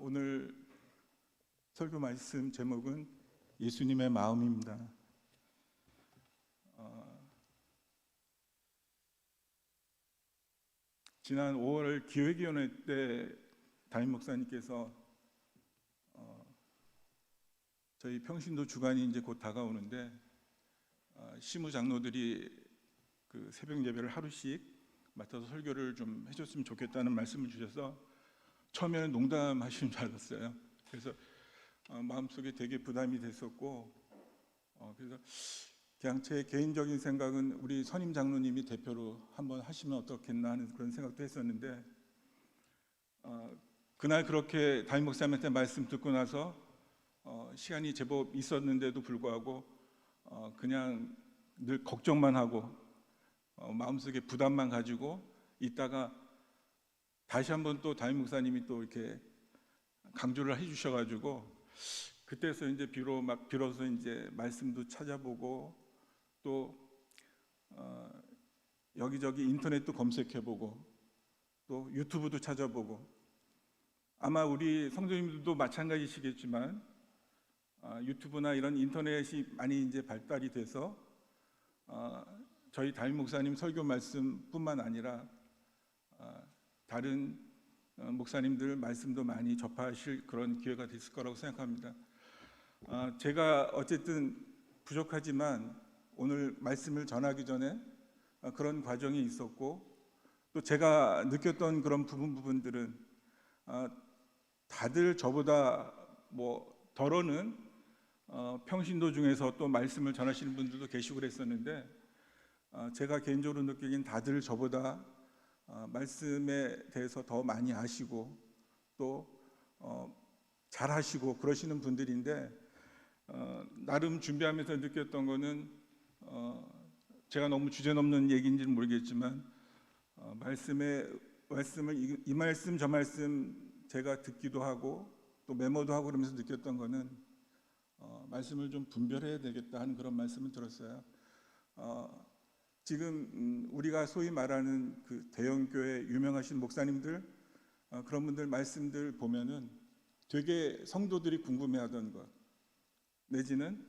오늘 설교 말씀 제목은 예수님의 마음입니다. 지난 5월 기획위원회 때 담임 목사님께서 저희 평신도 주간이 이제 곧 다가오는데 시무 장로들이 그 새벽 예배를 하루씩 맡아서 설교를 좀 해줬으면 좋겠다는 말씀을 주셔서 처음에는 농담하시는 줄 알았어요. 그래서 마음속에 되게 부담이 됐었고 그래서 그냥 제 개인적인 생각은 우리 선임 장로님이 대표로 한번 하시면 어떻겠나 하는 그런 생각도 했었는데 그날 그렇게 담임 목사님한테 말씀 듣고 나서 시간이 제법 있었는데도 불구하고 그냥 늘 걱정만 하고 마음속에 부담만 가지고 있다가 다시 한번 또 담임 목사님이 또 이렇게 강조를 해주셔가지고 그때서 이제 비로소 이제 말씀도 찾아보고 또 여기저기 인터넷도 검색해보고 또 유튜브도 찾아보고 아마 우리 성도님들도 마찬가지시겠지만 유튜브나 이런 인터넷이 많이 이제 발달이 돼서 저희 담임 목사님 설교 말씀뿐만 아니라 다른 목사님들 말씀도 많이 접하실 그런 기회가 됐을 거라고 생각합니다. 제가 어쨌든 부족하지만 오늘 말씀을 전하기 전에 그런 과정이 있었고 또 제가 느꼈던 그런 부분들은 다들 저보다 뭐 덜어는 평신도 중에서 또 말씀을 전하시는 분들도 계시고 그랬었는데 제가 개인적으로 느끼기엔 다들 저보다 말씀에 대해서 더 많이 아시고 또 잘하시고 그러시는 분들인데 나름 준비하면서 느꼈던 거는 제가 너무 주제넘는 얘기인지는 모르겠지만 말씀을 이 말씀 저 말씀 제가 듣기도 하고 또 메모도 하고 그러면서 느꼈던 거는 말씀을 좀 분별해야 되겠다 하는 그런 말씀을 들었어요. 지금 우리가 소위 말하는 그 대형교회 유명하신 목사님들 그런 분들 말씀들 보면은 되게 성도들이 궁금해하던 것 내지는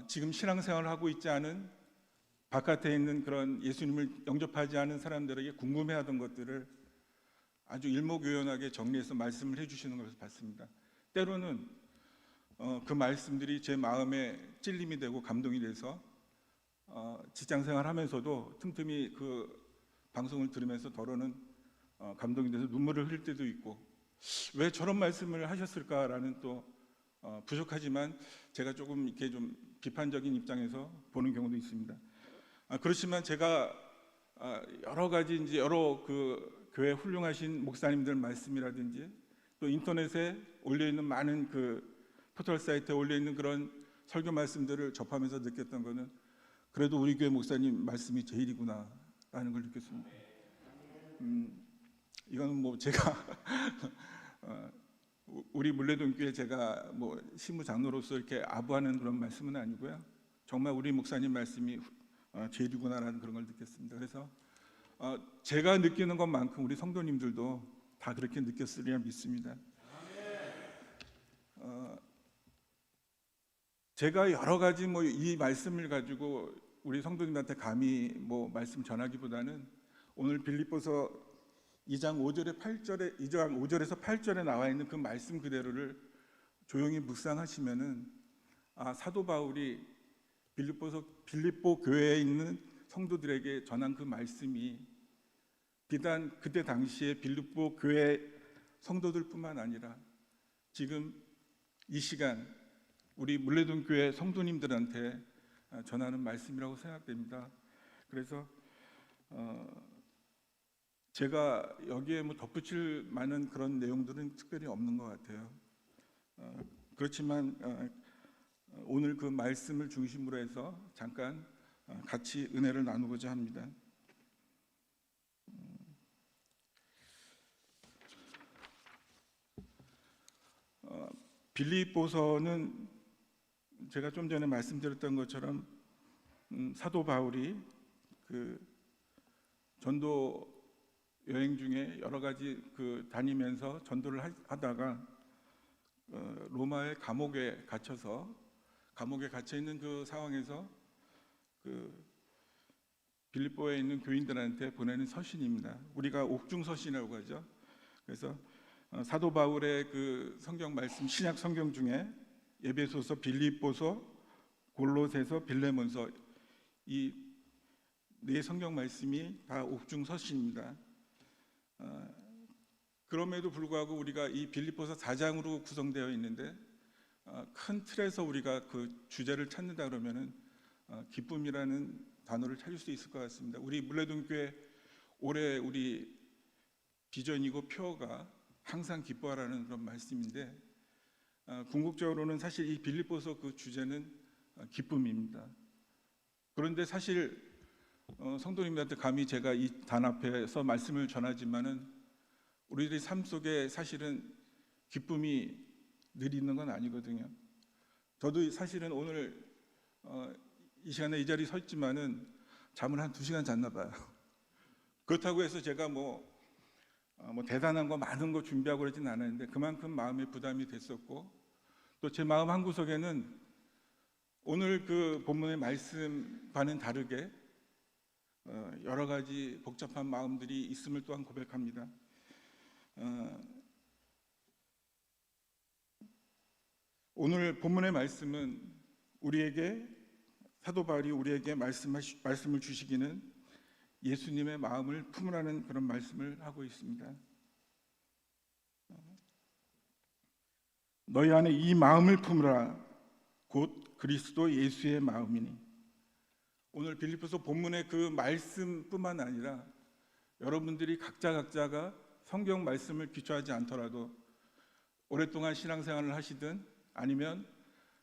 지금 신앙생활을 하고 있지 않은 바깥에 있는 그런 예수님을 영접하지 않은 사람들에게 궁금해하던 것들을 아주 일목요연하게 정리해서 말씀을 해주시는 것을 봤습니다. 때로는 그 말씀들이 제 마음에 찔림이 되고 감동이 돼서 직장생활 하면서도 틈틈이 그 방송을 들으면서 덜어는 감동이 돼서 눈물을 흘릴 때도 있고 왜 저런 말씀을 하셨을까라는 또 부족하지만 제가 조금 이렇게 좀 비판적인 입장에서 보는 경우도 있습니다. 그렇지만 제가 여러 가지 이제 여러 그 교회 훌륭하신 목사님들 말씀이라든지 또 인터넷에 올려 있는 많은 그 포털 사이트에 올려 있는 그런 설교 말씀들을 접하면서 느꼈던 거는 그래도 우리 교회 목사님 말씀이 제일이구나라는 걸 느꼈습니다. 이거는 뭐 제가 우리 물레동교회 제가 뭐 시무 장로로서 이렇게 아부하는 그런 말씀은 아니고요. 정말 우리 목사님 말씀이 제일이구나라는 그런 걸 느꼈습니다. 그래서 제가 느끼는 것만큼 우리 성도님들도 다 그렇게 느꼈으리라 믿습니다. 제가 여러 가지 뭐 이 말씀을 가지고 우리 성도님한테 감히 뭐 말씀 전하기보다는 오늘 빌립보서 2장 5절에서 8절에 나와 있는 그 말씀 그대로를 조용히 묵상하시면은 사도 바울이 빌립보 교회에 있는 성도들에게 전한 그 말씀이 비단 그때 당시에 빌립보 교회 성도들뿐만 아니라 지금 이 시간 우리 물레동 교회 성도님들한테 전하는 말씀이라고 생각됩니다. 그래서 제가 여기에 뭐 덧붙일 만한 그런 내용들은 특별히 없는 것 같아요. 그렇지만 오늘 그 말씀을 중심으로 해서 잠깐 같이 은혜를 나누고자 합니다. 빌립보서는 제가 좀 전에 말씀드렸던 것처럼 사도 바울이 그 전도 여행 중에 여러 가지 다니면서 전도를 하다가 로마의 감옥에 갇혀 있는 그 상황에서 그 빌립보에 있는 교인들한테 보내는 서신입니다. 우리가 옥중 서신이라고 하죠. 그래서 사도 바울의 그 성경 말씀, 신약 성경 중에 에베소서, 빌립보서, 골로새서, 빌레몬서, 이 네 성경 말씀이 다 옥중 서신입니다. 그럼에도 불구하고 우리가 이 빌립보서 4장으로 구성되어 있는데 큰 틀에서 우리가 그 주제를 찾는다 그러면은 기쁨이라는 단어를 찾을 수 있을 것 같습니다. 우리 물레동교회 올해 우리 비전이고 표어가 항상 기뻐하라는 그런 말씀인데, 궁극적으로는 사실 이 빌립보서 그 주제는 기쁨입니다. 그런데 사실 성도님들한테 감히 제가 이 단 앞에서 말씀을 전하지만은 우리들의 삶 속에 사실은 기쁨이 늘 있는 건 아니거든요. 저도 사실은 오늘 이 시간에 이 자리에 서 있지만은 잠을 한 2시간 잤나 봐요. 그렇다고 해서 제가 뭐 대단한 거 많은 거 준비하고 그러진 않았는데 그만큼 마음에 부담이 됐었고, 또 제 마음 한구석에는 오늘 그 본문의 말씀과는 다르게 여러 가지 복잡한 마음들이 있음을 또한 고백합니다. 오늘 본문의 말씀은 우리에게, 사도 바울이 우리에게 말씀을 주시기는 예수님의 마음을 품으라는 그런 말씀을 하고 있습니다. 너희 안에 이 마음을 품으라, 곧 그리스도 예수의 마음이니. 오늘 빌립보서 본문의 그 말씀뿐만 아니라 여러분들이 각자가 성경 말씀을 기초하지 않더라도 오랫동안 신앙생활을 하시든 아니면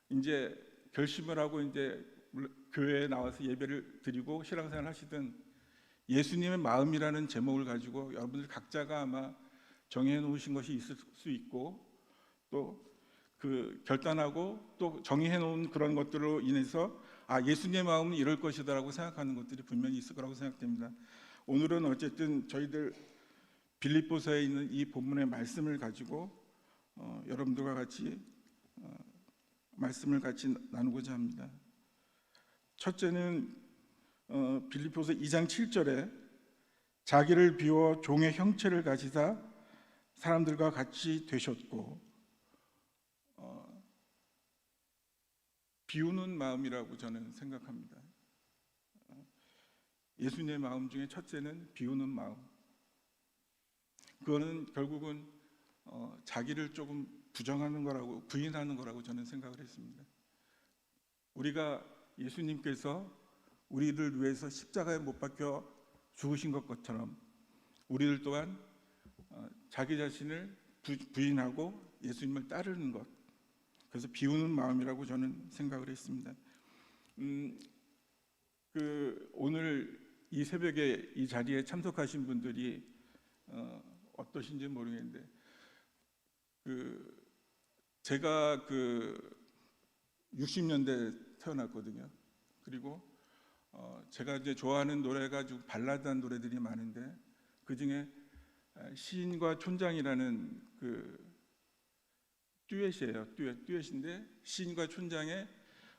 이제 결심을 하고 이제 교회에 나와서 예배를 드리고 신앙생활을 하시든 예수님의 마음이라는 제목을 가지고 여러분들 각자가 아마 정해 놓으신 것이 있을 수 있고, 또 그 결단하고 또 정의해 놓은 그런 것들로 인해서 예수님의 마음은 이럴 것이다라고 생각하는 것들이 분명히 있을 거라고 생각됩니다. 오늘은 어쨌든 저희들 빌립보서에 있는 이 본문의 말씀을 가지고 여러분들과 같이 말씀을 같이 나누고자 합니다. 첫째는 빌립보서 2장 7절에 자기를 비워 종의 형체를 가지사 사람들과 같이 되셨고, 비우는 마음이라고 저는 생각합니다. 예수님의 마음 중에 첫째는 비우는 마음. 그거는 결국은 자기를 조금 부정하는 거라고, 부인하는 거라고 저는 생각을 했습니다. 우리가 예수님께서 우리를 위해서 십자가에 못 박혀 죽으신 것처럼 우리들 또한 자기 자신을 부인하고 예수님을 따르는 것, 그래서 비우는 마음이라고 저는 생각을 했습니다. 오늘 이 새벽에 이 자리에 참석하신 분들이 어떠신지 모르겠는데, 제가 60년대 태어났거든요. 그리고 제가 이제 좋아하는 노래가 좀 발라드한 노래들이 많은데 그 중에 시인과 촌장이라는 듀엣이에요. 듀엣인데 시인과 촌장의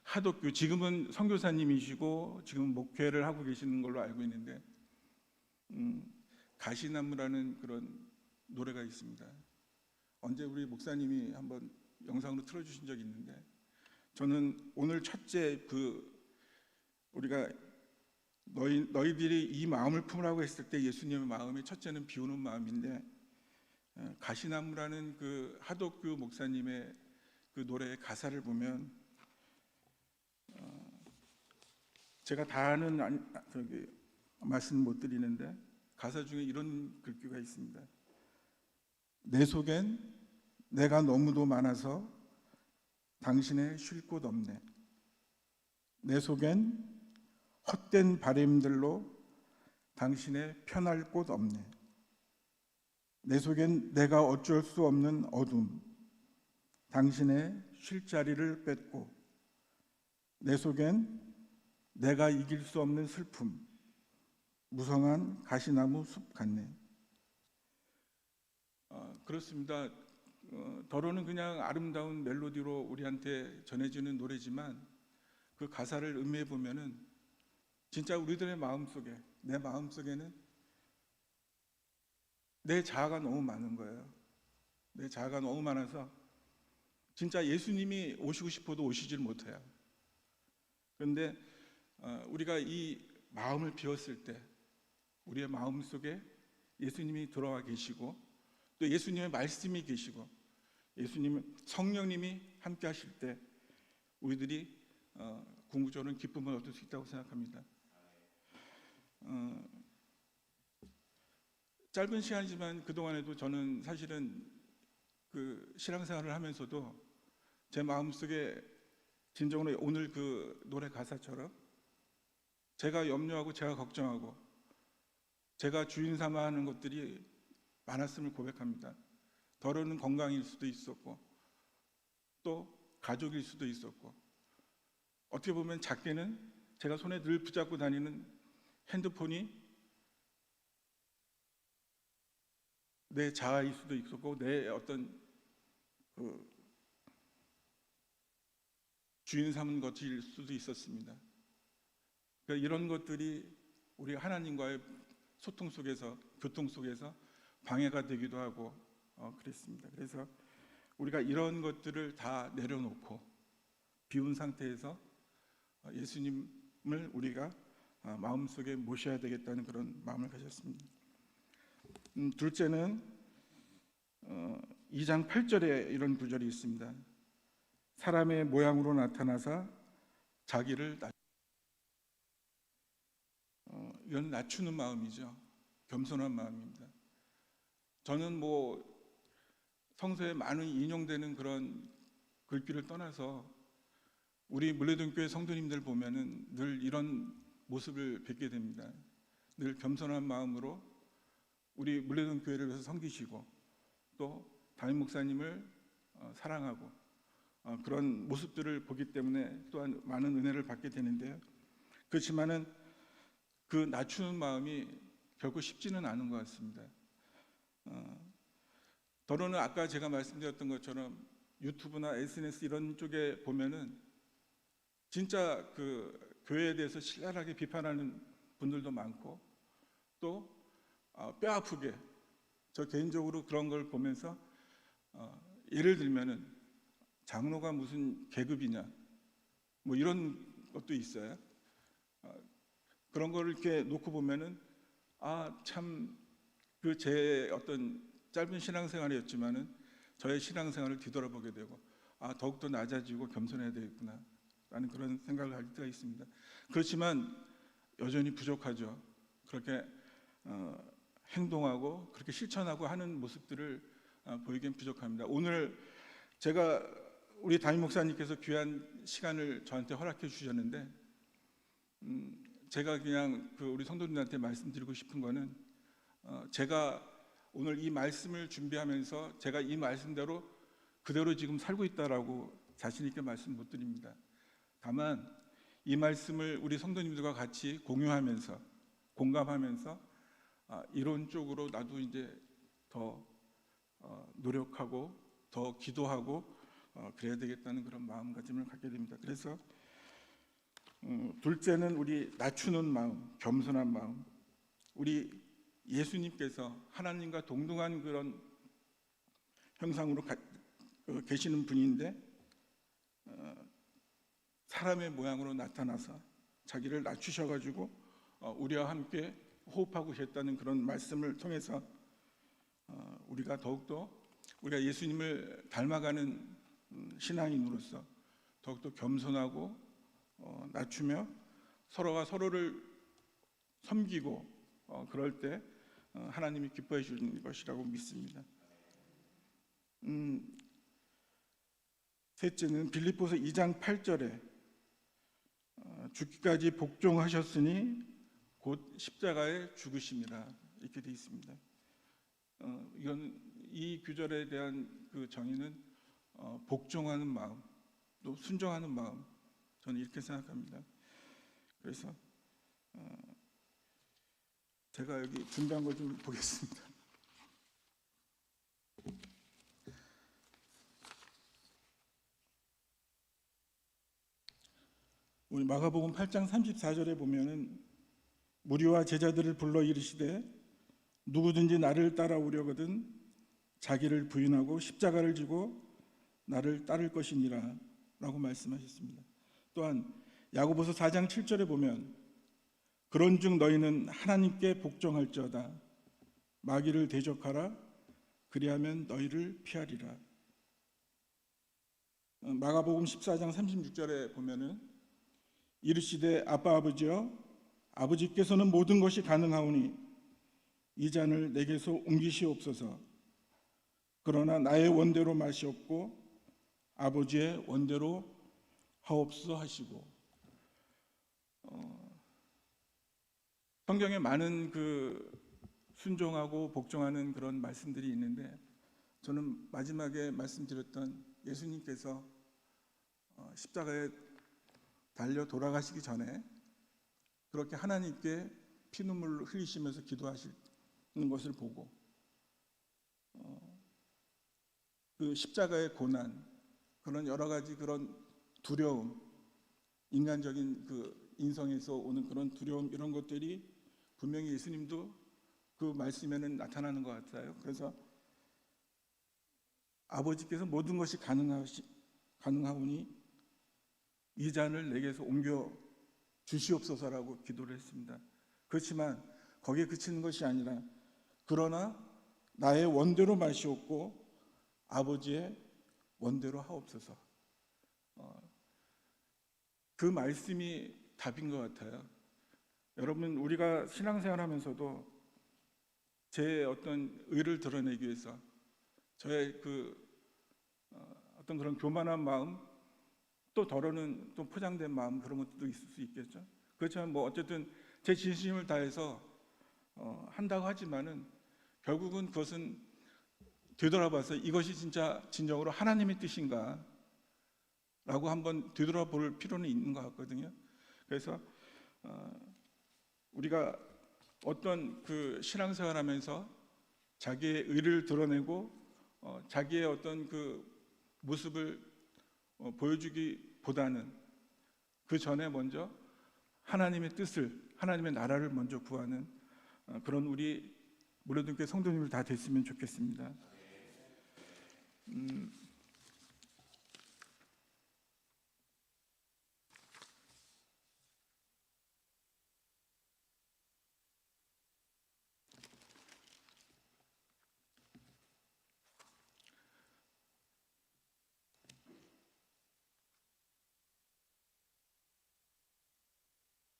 하덕규, 지금은 선교사님이시고 지금 목회를 하고 계시는 걸로 알고 있는데 가시나무라는 그런 노래가 있습니다. 언제 우리 목사님이 한번 영상으로 틀어주신 적이 있는데, 저는 오늘 첫째 우리가 너희들이 이 마음을 품으라고 했을 때 예수님의 마음의 첫째는 비우는 마음인데, 가시나무라는 하덕규 목사님의 그 노래의 가사를 보면 제가 다 아는 말씀 못 드리는데 가사 중에 이런 글귀가 있습니다. 내 속엔 내가 너무도 많아서 당신의 쉴 곳 없네. 내 속엔 헛된 바램들로 당신의 편할 곳 없네. 내 속엔 내가 어쩔 수 없는 어둠, 당신의 쉴 자리를 뺏고, 내 속엔 내가 이길 수 없는 슬픔, 무성한 가시나무 숲 같네. 그렇습니다. 더러는 그냥 아름다운 멜로디로 우리한테 전해지는 노래지만 그 가사를 음미해 보면은 진짜 우리들의 마음속에, 내 마음속에는 내 자아가 너무 많은 거예요. 내 자아가 너무 많아서 진짜 예수님이 오시고 싶어도 오시질 못해요. 그런데 우리가 이 마음을 비웠을 때 우리의 마음 속에 예수님이 들어와 계시고 또 예수님의 말씀이 계시고 예수님 성령님이 함께 하실 때 우리들이 궁극적으로는 기쁨을 얻을 수 있다고 생각합니다. 짧은 시간이지만 그동안에도 저는 사실은 그 신앙생활을 하면서도 제 마음속에 진정으로 오늘 그 노래 가사처럼 제가 염려하고 제가 걱정하고 제가 주인 삼아 하는 것들이 많았음을 고백합니다. 더러는 건강일 수도 있었고 또 가족일 수도 있었고 어떻게 보면 작게는 제가 손에 늘 붙잡고 다니는 핸드폰이 내 자아일 수도 있었고 내 어떤 그 주인 삼은 것일 수도 있었습니다. 그러니까 이런 것들이 우리 하나님과의 소통 속에서 교통 속에서 방해가 되기도 하고 그랬습니다. 그래서 우리가 이런 것들을 다 내려놓고 비운 상태에서 예수님을 우리가 마음속에 모셔야 되겠다는 그런 마음을 가졌습니다. 둘째는 2장 8절에 이런 구절이 있습니다. 사람의 모양으로 나타나사 자기를 이건 낮추는 마음이죠. 겸손한 마음입니다. 저는 뭐 성서에 많은 인용되는 그런 글귀를 떠나서 우리 물레동교회 성도님들 보면은 늘 이런 모습을 뵙게 됩니다. 늘 겸손한 마음으로 우리 물레동교회를 위해서 섬기시고 또 담임 목사님을 사랑하고 그런 모습들을 보기 때문에 또한 많은 은혜를 받게 되는데요. 그렇지만은 그 낮추는 마음이 결코 쉽지는 않은 것 같습니다. 더러는 아까 제가 말씀드렸던 것처럼 유튜브나 SNS 이런 쪽에 보면은 진짜 그 교회에 대해서 신랄하게 비판하는 분들도 많고 또 뼈 아프게 저 개인적으로 그런 걸 보면서 예를 들면은 장로가 무슨 계급이냐 뭐 이런 것도 있어요. 그런 거를 이렇게 놓고 보면은 참 그 제 어떤 짧은 신앙생활이었지만은 저의 신앙생활을 뒤돌아보게 되고 더욱더 낮아지고 겸손해야 되겠구나 라는 그런 생각을 할 때가 있습니다. 그렇지만 여전히 부족하죠. 그렇게 행동하고 그렇게 실천하고 하는 모습들을 보이기엔 부족합니다. 오늘 제가 우리 담임 목사님께서 귀한 시간을 저한테 허락해 주셨는데 제가 그냥 우리 성도님들한테 말씀드리고 싶은 거는 제가 오늘 이 말씀을 준비하면서 제가 이 말씀대로 그대로 지금 살고 있다라고 자신 있게 말씀 못 드립니다. 다만 이 말씀을 우리 성도님들과 같이 공유하면서 공감하면서 이론적으로 나도 이제 더 노력하고 더 기도하고 그래야 되겠다는 그런 마음가짐을 갖게 됩니다. 그래서 둘째는 우리 낮추는 마음, 겸손한 마음. 우리 예수님께서 하나님과 동등한 그런 형상으로 계시는 분인데 사람의 모양으로 나타나서 자기를 낮추셔가지고 우리와 함께 호흡하고 계셨다는 그런 말씀을 통해서 우리가 더욱더 우리가 예수님을 닮아가는 신앙인으로서 더욱더 겸손하고 낮추며 서로가 서로를 섬기고 그럴 때 하나님이 기뻐해 주는 것이라고 믿습니다. 셋째는 빌립보서 2장 8절에 죽기까지 복종하셨으니 곧 십자가에 죽으심이라 이렇게 되어 있습니다. 이 규절에 대한 그 정의는 복종하는 마음, 또 순종하는 마음, 저는 이렇게 생각합니다. 그래서 제가 여기 준비한 걸 좀 보겠습니다. 우리 마가복음 8장 34절에 보면은 무리와 제자들을 불러 이르시되 누구든지 나를 따라오려거든 자기를 부인하고 십자가를 지고 나를 따를 것이니라 라고 말씀하셨습니다. 또한 야고보서 4장 7절에 보면 그런즉 너희는 하나님께 복종할지어다 마귀를 대적하라 그리하면 너희를 피하리라. 마가복음 14장 36절에 보면은 이르시되 아빠 아버지여 아버지께서는 모든 것이 가능하오니 이 잔을 내게서 옮기시옵소서. 그러나 나의 원대로 마시옵고 아버지의 원대로 하옵소서 하시고, 성경에 많은 순종하고 복종하는 그런 말씀들이 있는데 저는 마지막에 말씀드렸던 예수님께서 십자가에 달려 돌아가시기 전에 그렇게 하나님께 피눈물을 흘리시면서 기도하시는 것을 보고 그 십자가의 고난, 그런 여러 가지 그런 두려움, 인간적인 그 인성에서 오는 그런 두려움, 이런 것들이 분명히 예수님도 그 말씀에는 나타나는 것 같아요. 그래서 아버지께서 모든 것이 가능하오니 이 잔을 내게서 옮겨 주시옵소서라고 기도를 했습니다. 그렇지만 거기에 그치는 것이 아니라 그러나 나의 원대로 마시옵고 아버지의 원대로 하옵소서. 그 말씀이 답인 것 같아요. 여러분, 우리가 신앙생활하면서도 제 어떤 의를 드러내기 위해서 저의 어떤 그런 교만한 마음, 또 더러는 또 포장된 마음, 그런 것도 있을 수 있겠죠. 그렇지만 뭐 어쨌든 제 진심을 다해서 한다고 하지만은 결국은 그것은 되돌아봐서 이것이 진짜 진정으로 하나님의 뜻인가 라고 한번 되돌아볼 필요는 있는 것 같거든요. 그래서 우리가 어떤 그 신앙생활하면서 자기의 의를 드러내고 자기의 어떤 그 모습을 보여주기보다는 그 전에 먼저 하나님의 뜻을, 하나님의 나라를 먼저 구하는 그런 우리 무료등교회 성도님들 다 됐으면 좋겠습니다.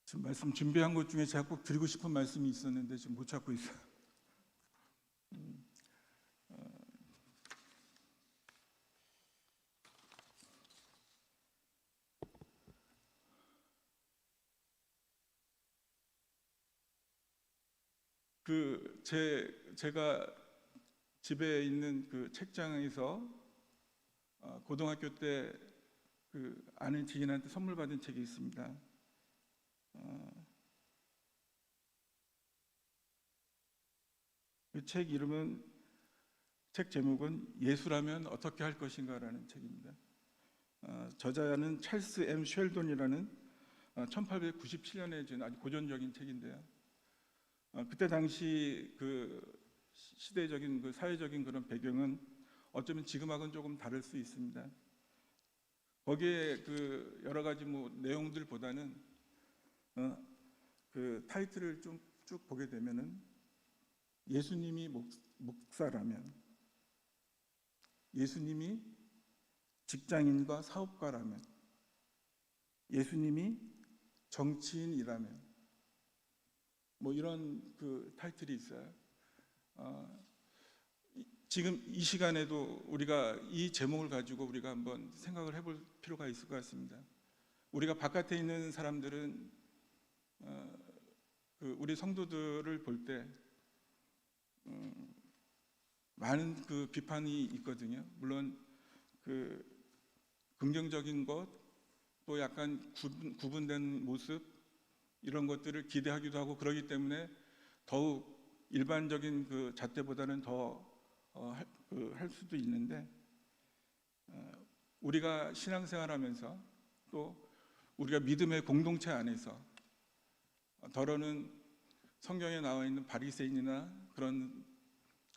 지금 말씀 준비한 것 중에 제가 꼭 드리고 싶은 말씀이 있었는데 지금 못 찾고 있어요. 제가 집에 있는 그 책장에서 고등학교 때 그 아는 지인한테 선물 받은 책이 있습니다. 그 책 이름은, 책 제목은 예수라면 어떻게 할 것인가라는 책입니다. 저자는 찰스 M. 쉘돈이라는 1897년에 지은 아주 고전적인 책인데요. 그때 당시 그 시대적인 그 사회적인 그런 배경은 어쩌면 지금하고는 조금 다를 수 있습니다. 거기에 그 여러 가지 뭐 내용들보다는 그 타이틀을 좀 쭉 보게 되면은 예수님이 목사라면, 예수님이 직장인과 사업가라면, 예수님이 정치인이라면, 뭐 이런 그 타이틀이 있어요. 지금 이 시간에도 우리가 이 제목을 가지고 우리가 한번 생각을 해볼 필요가 있을 것 같습니다. 우리가 바깥에 있는 사람들은 우리 성도들을 볼 때 많은 그 비판이 있거든요. 물론 그 긍정적인 것, 또 약간 구분된 모습, 이런 것들을 기대하기도 하고 그러기 때문에 더욱 일반적인 그 잣대보다는 더 할 수도 있는데, 우리가 신앙생활하면서 또 우리가 믿음의 공동체 안에서 더러는 성경에 나와 있는 바리새인이나 그런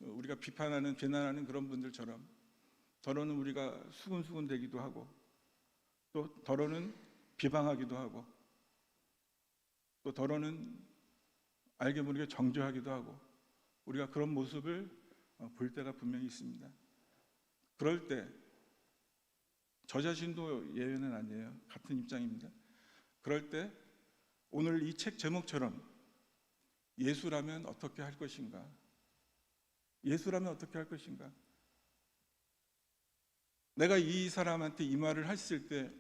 우리가 비판하는 비난하는 그런 분들처럼 더러는 우리가 수군수군 되기도 하고, 또 더러는 비방하기도 하고, 또 더러는 알게 모르게 정죄하기도 하고, 우리가 그런 모습을 볼 때가 분명히 있습니다. 그럴 때 저 자신도 예외는 아니에요. 같은 입장입니다. 그럴 때 오늘 이 책 제목처럼 예수라면 어떻게 할 것인가? 예수라면 어떻게 할 것인가? 내가 이 사람한테 이 말을 했을 때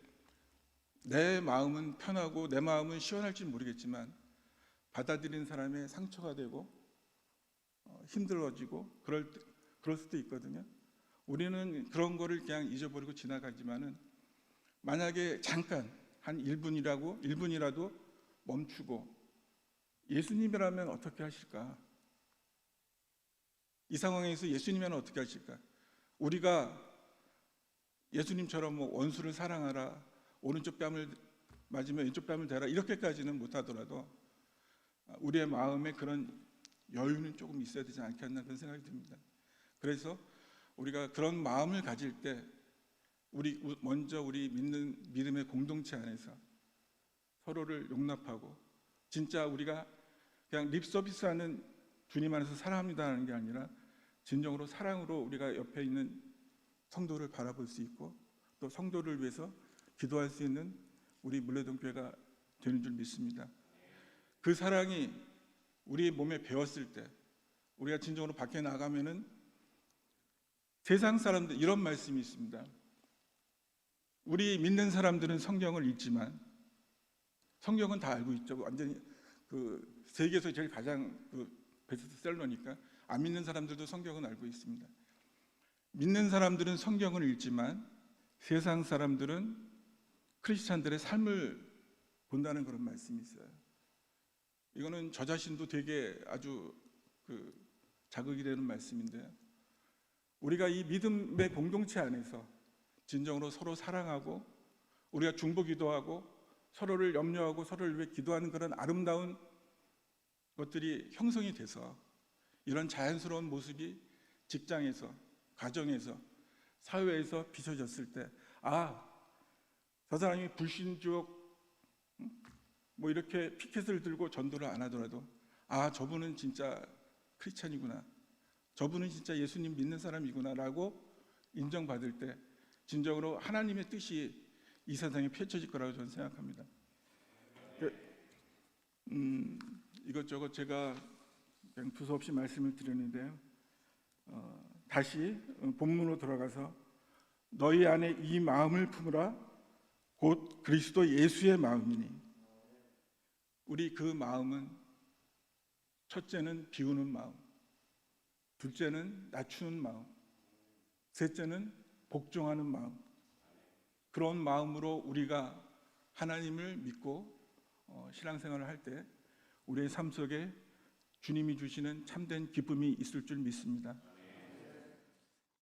내 마음은 편하고 내 마음은 시원할지 모르겠지만 받아들이는 사람의 상처가 되고 힘들어지고 그럴 수도 있거든요. 우리는 그런 거를 그냥 잊어버리고 지나가지만은 만약에 잠깐 한 1분이라도 멈추고 예수님이라면 어떻게 하실까? 이 상황에서 예수님이면 어떻게 하실까? 우리가 예수님처럼 뭐 원수를 사랑하라, 오른쪽 뺨을 맞으면 왼쪽 뺨을 대라, 이렇게까지는 못하더라도 우리의 마음에 그런 여유는 조금 있어야 되지 않겠나, 그런 생각이 듭니다. 그래서 우리가 그런 마음을 가질 때 먼저 우리 믿는 믿음의 공동체 안에서 서로를 용납하고, 진짜 우리가 그냥 립 서비스하는 주님 안에서 사랑합니다라는 게 아니라 진정으로 사랑으로 우리가 옆에 있는 성도를 바라볼 수 있고, 또 성도를 위해서 기도할 수 있는 우리 물레동교회가 되는 줄 믿습니다. 그 사랑이 우리 몸에 배웠을 때 우리가 진정으로 밖에 나가면은 세상 사람들, 이런 말씀이 있습니다. 우리 믿는 사람들은 성경을 읽지만, 성경은 다 알고 있죠. 완전히 그 세계에서 제일 가장 베스트셀러니까 안 믿는 사람들도 성경은 알고 있습니다. 믿는 사람들은 성경을 읽지만 세상 사람들은 크리스찬들의 삶을 본다는 그런 말씀이 있어요. 이거는 저 자신도 되게 아주 자극이 되는 말씀인데요. 우리가 이 믿음의 공동체 안에서 진정으로 서로 사랑하고 우리가 중보기도하고 서로를 염려하고 서로를 위해 기도하는 그런 아름다운 것들이 형성이 돼서 이런 자연스러운 모습이 직장에서, 가정에서, 사회에서 비춰졌을 때, 저 사람이 불신족 뭐 이렇게 피켓을 들고 전도를 안 하더라도 저분은 진짜 크리스찬이구나, 저분은 진짜 예수님 믿는 사람이구나 라고 인정받을 때 진정으로 하나님의 뜻이 이 세상에 펼쳐질 거라고 저는 생각합니다. 이것저것 제가 그냥 두서없이 말씀을 드렸는데요. 다시 본문으로 돌아가서 너희 안에 이 마음을 품으라, 곧 그리스도 예수의 마음이니. 우리 그 마음은 첫째는 비우는 마음, 둘째는 낮추는 마음, 셋째는 복종하는 마음. 그런 마음으로 우리가 하나님을 믿고 신앙생활을 할 때 우리의 삶 속에 주님이 주시는 참된 기쁨이 있을 줄 믿습니다.